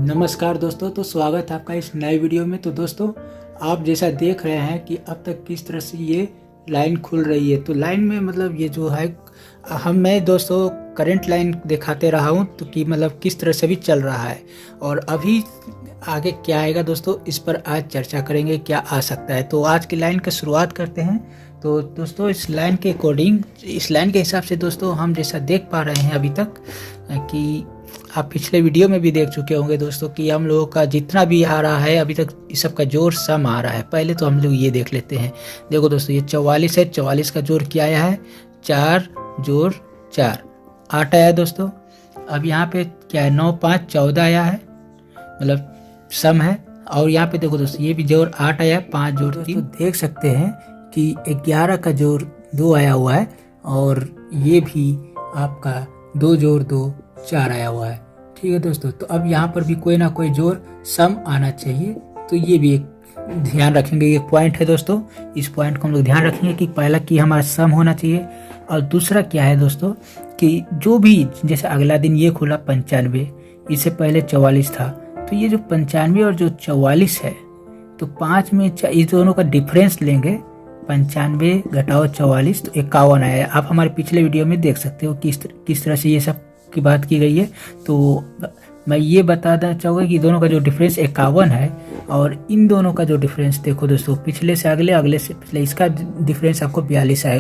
नमस्कार दोस्तों, तो स्वागत है आपका इस नए वीडियो में। तो दोस्तों, आप जैसा देख रहे हैं कि अब तक किस तरह से ये लाइन खुल रही है। तो लाइन में मतलब ये जो है मैं दोस्तों करंट लाइन दिखाते रहा हूँ तो कि मतलब किस तरह से भी चल रहा है और अभी आगे क्या आएगा दोस्तों, इस पर आज चर्चा करेंगे क्या आ सकता है। तो आज की लाइन की शुरुआत करते हैं। तो दोस्तों इस लाइन के अकॉर्डिंग, इस लाइन के हिसाब से दोस्तों हम जैसा देख पा रहे हैं अभी तक कि आप पिछले वीडियो में भी देख चुके होंगे दोस्तों कि हम लोगों का जितना भी आ रहा है अभी तक इस सब का जोड़ सम आ रहा है। पहले तो हम लोग ये देख लेते हैं। देखो दोस्तों, ये 44 है। 44 का जोड़ क्या आया है? 4 जोड़ 4 8 आया दोस्तों। अब यहाँ पे क्या है? 9 5 14 आया है, मतलब सम है। और यहाँ पे देखो दोस्तों, ये भी जोड़ 8 आया, 5 जोड़ 3। देख सकते हैं कि 11 का जोड़ 2 आया हुआ है और ये भी आपका 2 जोड़ 2 4 आया हुआ है। ठीक है दोस्तों, तो अब यहाँ पर भी कोई ना कोई जोड़ सम आना चाहिए। तो ये भी एक ध्यान रखेंगे, ये पॉइंट है दोस्तों। इस पॉइंट को हम लोग ध्यान रखेंगे कि पहला कि हमारा सम होना चाहिए और दूसरा क्या है दोस्तों कि जो भी जैसे अगला दिन ये खुला 95, इससे पहले 44 था। तो ये जो 95 और जो 44 है, तो 5 में इस दोनों का डिफरेंस लेंगे। 95 घटाओ 44 तो 51 आया। आप हमारे पिछले वीडियो में देख सकते हो किस तरह से ये सब की बात की गई है। तो मैं ये बताना चाहूँगा कि दोनों का जो डिफरेंस 51 है और इन दोनों का जो डिफरेंस देखो दोस्तों, पिछले से अगले, अगले से पिछले, इसका डिफरेंस आपको 42 है।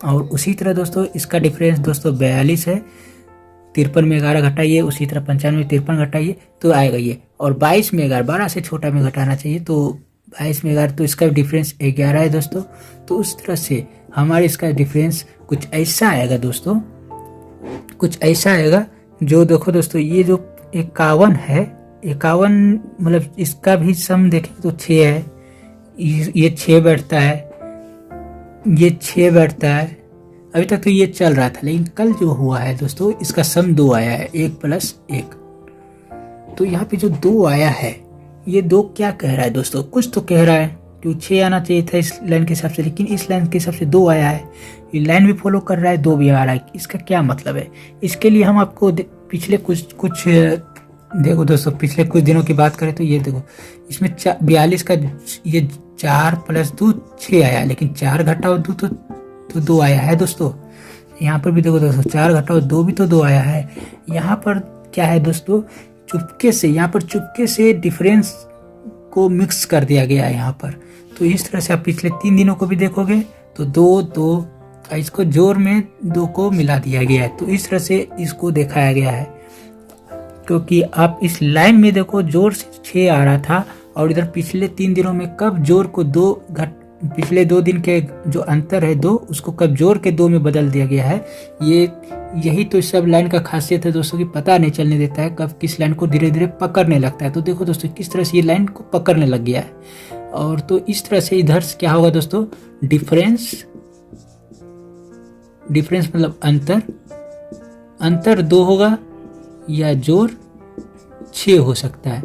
और उसी तरह दोस्तों इसका डिफरेंस दोस्तों 42 है। 53 में 11 घटाइए, उसी तरह 95 में 53 घटाइए तो आएगा ये। और 22 में 11, 12 से छोटा में घटाना चाहिए, तो 22 में 11 तो इसका डिफरेंस 11 है दोस्तों। तो उस तरह से हमारे इसका डिफरेंस कुछ ऐसा आएगा दोस्तों, कुछ ऐसा आएगा जो देखो दोस्तों, ये जो 51 है, 51 मतलब इसका भी सम देखें तो 6 है। ये 6 बैठता है, ये 6 बैठता है। अभी तक तो ये चल रहा था, लेकिन कल जो हुआ है दोस्तों, इसका सम 2 आया है, 1 + 1। तो यहाँ पे जो 2 आया है, ये 2 क्या कह रहा है दोस्तों? कुछ तो कह रहा है कि 6 आना चाहिए था इस लाइन के हिसाब से, लेकिन इस लाइन के हिसाब से 2 आया है। ये लाइन भी फॉलो कर रहा है, 2 भी आ रहा है। इसका क्या मतलब है? इसके लिए हम आपको पिछले कुछ देखो दोस्तों, पिछले कुछ दिनों की बात करें तो ये देखो, इसमें 42 का ये 4 + 2 6 आया, लेकिन 4 घटाओ 2 तो 2 आया है दोस्तों। यहाँ पर भी देखो दोस्तों, 4 घटाओ 2 भी तो 2 आया है। यहाँ पर क्या है दोस्तों, चुपके से, यहाँ पर चुपके से डिफरेंस को मिक्स कर दिया गया है यहाँ पर। तो इस तरह से आप पिछले 3 दिनों को भी देखोगे तो 2 इसको जोड़ में 2 को मिला दिया गया है। तो इस तरह से इसको दिखाया गया है, क्योंकि आप इस लाइन में देखो जोड़ से 6 आ रहा था और इधर पिछले 3 दिनों में कब जोड़ को 2 पिछले 2 दिन के जो अंतर है 2, उसको कब जोड़ के 2 में बदल दिया गया है। यही तो सब लाइन का खासियत है दोस्तों कि पता नहीं चलने देता है कब किस लाइन को धीरे धीरे पकड़ने लगता है। तो देखो दोस्तों किस तरह से ये लाइन को पकड़ने लग गया है। और तो इस तरह से इधर से क्या होगा दोस्तों, डिफरेंस मतलब अंतर 2 होगा या जोड़ 6 हो सकता है।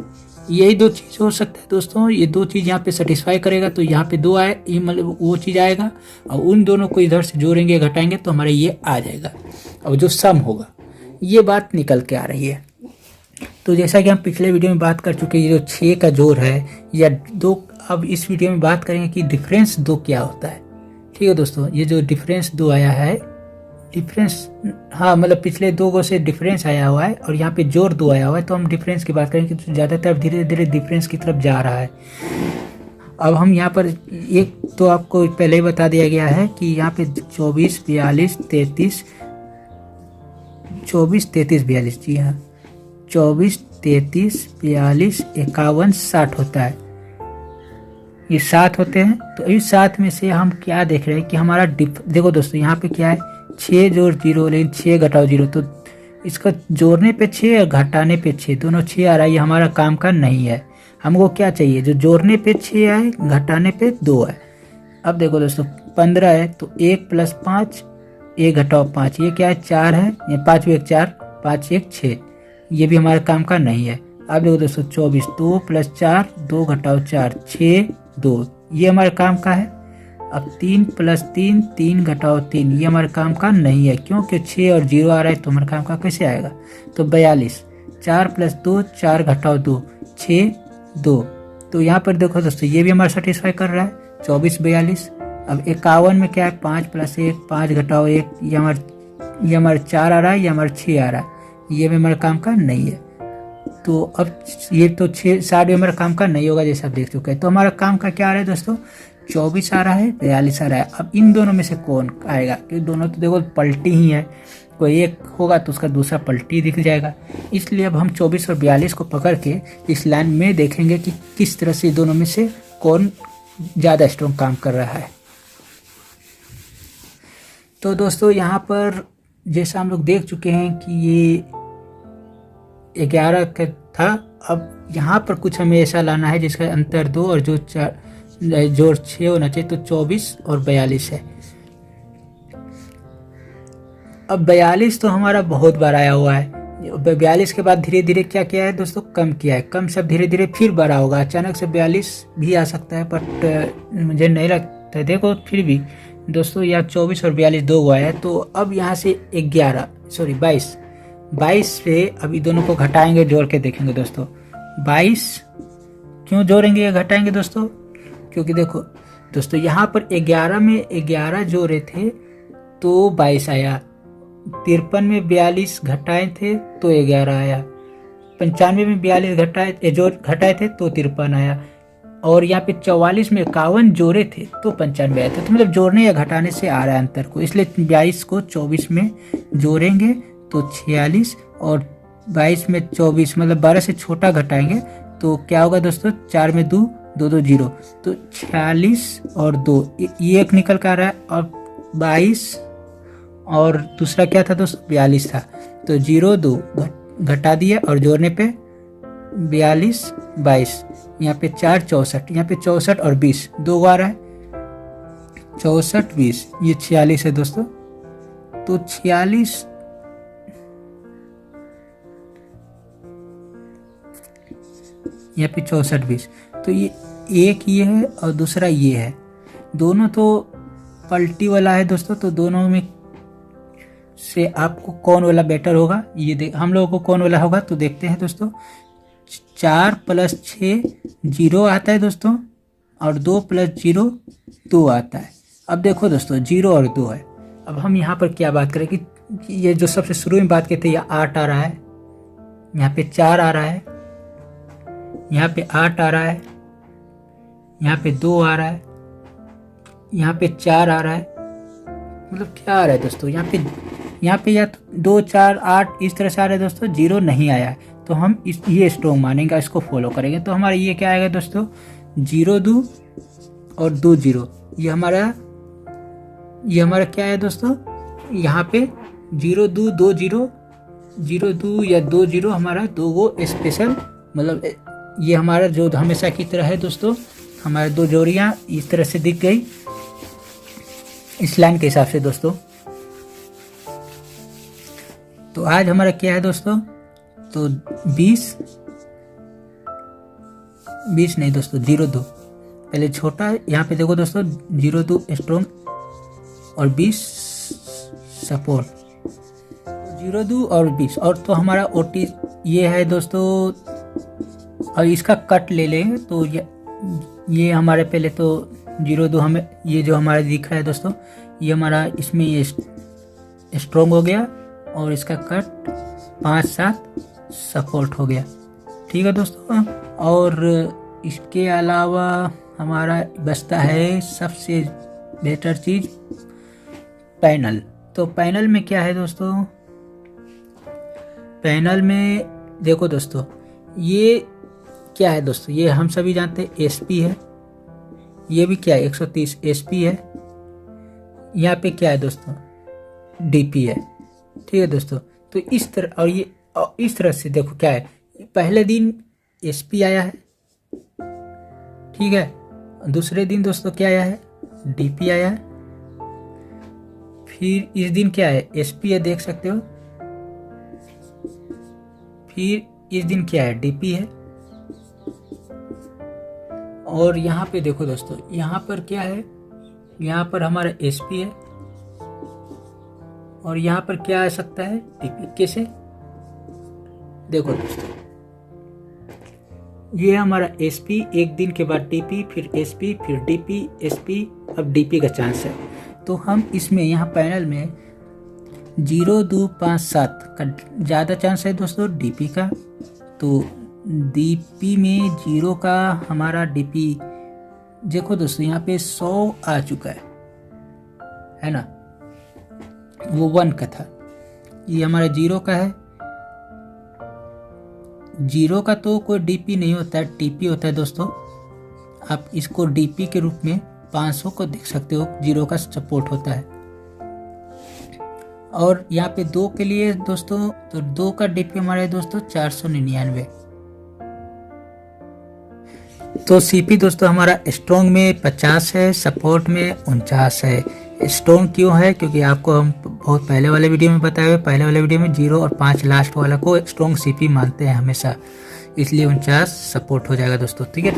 यही 2 चीज़ हो सकता है दोस्तों। ये 2 चीज़ यहाँ पे सेटिस्फाई करेगा तो यहाँ पे 2 आए, ये मतलब वो चीज़ आएगा। और उन दोनों को इधर से जोड़ेंगे, घटाएंगे तो हमारे ये आ जाएगा। और जो सम होगा, ये बात निकल के आ रही है। तो जैसा कि हम पिछले वीडियो में बात कर चुके हैं, ये जो 6 का जोड़ है या 2, अब इस वीडियो में बात करेंगे कि डिफरेंस 2 क्या होता है। ठीक है दोस्तों, ये जो डिफरेंस 2 आया है, डिफरेंस, हाँ मतलब पिछले 2 से डिफरेंस आया हुआ है और यहाँ पे जोड़ 2 आया हुआ है। तो हम डिफरेंस की बात करेंगे तो ज़्यादातर धीरे धीरे डिफरेंस की तरफ जा रहा है। अब हम यहाँ पर एक तो आपको पहले ही बता दिया गया है कि यहाँ पे 24 42 33 24 33 42, जी हाँ, 24 33 42 51 60 होता है। ये 7 होते हैं। तो इस 7 में से हम क्या देख रहे हैं कि हमारा देखो दोस्तों, यहाँ पे क्या है, 6 जोड़ 0, लेकिन 6 घटाओ 0। तो इसका जोड़ने पे 6 और घटाने पे 6, दोनों 6 आ रहा है। ये हमारा काम का नहीं है। हमको क्या चाहिए, जो जोड़ने पे 6 आए, घटाने पे 2 आए। अब देखो दोस्तों, 15 है तो 1 + 5, 1 घटाओ 5, ये क्या है, 4 है। ये 5 1 4, 5 1 6, ये भी हमारे काम का नहीं है। अब देखो दोस्तों, 24, 2 + 4, 2 घटाओ 4, 6 2, ये हमारे काम का है। अब 3 + 3, 3 घटाओ 3, ये हमारे काम का नहीं है, क्योंकि 6 और 0 आ रहा है तो हमारे काम का कैसे आएगा। तो 42, 4 + 2 4 घटाओ 2 6 2। तो यहाँ पर देखो दोस्तों ये भी हमारा सेटिस्फाई कर रहा है 24 42। अब 51 में क्या है 5 + 1 5 घटाओ 1, ये हमारा 4 आ रहा है, ये हमारा 6 आ रहा है, ये भी हमारा काम का नहीं है। तो अब ये तो 6 7 भी हमारा काम का नहीं होगा जैसे आप देख चुके हैं। तो हमारा काम का क्या आ रहा है दोस्तों 24 आ रहा है 42 आ रहा है। अब इन दोनों में से कौन आएगा, क्योंकि दोनों तो देखो पलटी ही है, कोई एक होगा तो उसका दूसरा पलटी दिख जाएगा। इसलिए अब हम 24 और 42 को पकड़ के इस लाइन में देखेंगे कि किस तरह से दोनों में से कौन ज़्यादा स्ट्रॉन्ग काम कर रहा है। तो दोस्तों यहाँ पर जैसा हम लोग देख चुके हैं कि ये 11 का था। अब यहाँ पर कुछ हमें ऐसा लाना है जिसका अंतर 2 और जो 6 होना चाहिए, तो 24 और 42 है। अब 42 तो हमारा बहुत बार आया हुआ है। 42 के बाद धीरे धीरे क्या किया है दोस्तों कम किया है, कम सब धीरे धीरे फिर बढ़ा होगा। अचानक से 42 भी आ सकता है, बट मुझे नहीं लगता है। देखो फिर भी दोस्तों यहाँ 24 और 42 दो आया है। तो अब यहाँ से 22 से अभी दोनों को घटाएंगे, जोड़ के देखेंगे दोस्तों। 22 क्यों जोड़ेंगे या घटाएंगे दोस्तों, क्योंकि देखो दोस्तों यहाँ पर 11 में 11 जोड़े थे तो 22 आया, 53 में 42 घटाए थे तो 11 आया, 95 में 42 घटाए थे तो 53 आया, और यहाँ पे 44 में 51 जोड़े थे तो 95 आया था। तो मतलब जोड़ने या घटाने से आ रहा है अंतर को, इसलिए 22 को 24 में जोड़ेंगे तो 46, और 22 में 24 मतलब 12 से छोटा घटाएंगे तो क्या होगा दोस्तों 4 में 2 2 2 0, तो 46 और 2 ये एक निकल कर आ रहा है, और 22 और दूसरा क्या था दोस्तों 42 था, तो 0 2 घटा दिया और जोड़ने पे 42 22, यहाँ पे 4 64, यहाँ पे 64 और 20 दो आ रहा है, 64 20 ये 46 है दोस्तों। तो 46 यहाँ पे 64 20, तो ये एक ये है और दूसरा ये है, दोनों तो पलटी वाला है दोस्तों। तो दोनों में से आपको कौन वाला बेटर होगा ये हम लोगों को कौन वाला होगा तो देखते हैं दोस्तों। 4 + 6 0 आता है दोस्तों, और 2 + 0 2 आता है। अब देखो दोस्तों 0 और 2 है। अब हम यहाँ पर क्या बात करें कि ये जो सबसे शुरू में बात करते हैं, ये 8 आ रहा है, यहाँ पे 4 आ रहा है, यहाँ पे 8 आ रहा है, यहाँ पे 2 आ रहा है, यहाँ पे 4 आ रहा है। मतलब क्या आ रहा है दोस्तों यहाँ पे या 2 4 8 इस तरह से आ रहा है दोस्तों, 0 नहीं आया है। तो हम ये स्ट्रॉन्ग मानेंगे, इसको फॉलो करेंगे। तो हमारा ये क्या आएगा दोस्तों 0 2 और 2 0, ये हमारा क्या है दोस्तों, यहाँ पे 0 2 2 0 0 2 या 2 0 हमारा दो वो स्पेशल, मतलब ये हमारा जो हमेशा की तरह है दोस्तों, हमारे दो जोड़ियाँ इस तरह से दिख गई इस लाइन के हिसाब से दोस्तों। तो आज हमारा क्या है दोस्तों, तो 20 नहीं दोस्तों 0 2 पहले छोटा, यहाँ पे देखो दोस्तों 0 2 स्ट्रॉन्ग और 20 सपोर्ट, 0 2 और 20, और तो हमारा ओटी ये है दोस्तों। और इसका कट ले लेंगे तो ये हमारे पहले तो 0 2 हमें ये जो हमारा दिख रहा है दोस्तों, ये हमारा इसमें ये स्ट्रॉन्ग हो गया, और इसका कट 5 7 सपोर्ट हो गया। ठीक है दोस्तों। और इसके अलावा हमारा बचता है सबसे बेटर चीज़ पैनल। तो पैनल में क्या है दोस्तों, पैनल में देखो दोस्तों ये क्या है दोस्तों, ये हम सभी जानते हैं एसपी है, ये भी क्या है 130 एसपी है, यहाँ पे क्या है दोस्तों डीपी है। ठीक है दोस्तों। तो इस तरह और ये इस तरह से देखो क्या है, पहले दिन एसपी आया है, ठीक है, दूसरे दिन दोस्तों क्या आया है डीपी आया है, फिर इस दिन क्या है एसपी है देख सकते हो, फिर इस दिन क्या है डीपी है, और यहाँ पे देखो दोस्तों यहाँ पर क्या है, यहाँ पर हमारा एसपी है, और यहाँ पर क्या आ सकता है डीपी। कैसे देखो दोस्तों, ये हमारा SP, एक दिन के बाद TP, फिर SP, फिर DP, SP, अब DP का चांस है। तो हम इसमें यहाँ पैनल में 0, 2, 5, 7 का ज़्यादा चांस है दोस्तों DP का। तो DP में 0 का हमारा DP देखो दोस्तों, यहाँ पे 100 आ चुका है ना, वो 1 का था। ये हमारा 0 का है। 0 का तो कोई DP नहीं होता है, TP होता है दोस्तों। आप इसको DP के रूप में 500 को देख सकते हो, 0 का सपोर्ट होता है। और यहाँ पे 2 के लिए दोस्तों, तो 2 का DP हमारे दोस्तों 499। तो CP दोस्तों हमारा स्ट्रॉन्ग में 50 है, सपोर्ट में 49 है। स्ट्रॉन्ग क्यों है? क्योंकि आपको हम बहुत पहले वाले वीडियो में बताए हुए, पहले वाले वीडियो में 0 और 5 लास्ट वाला को स्ट्रॉन्ग CP मानते हैं हमेशा, इसलिए 49 सपोर्ट हो जाएगा दोस्तों, ठीक है।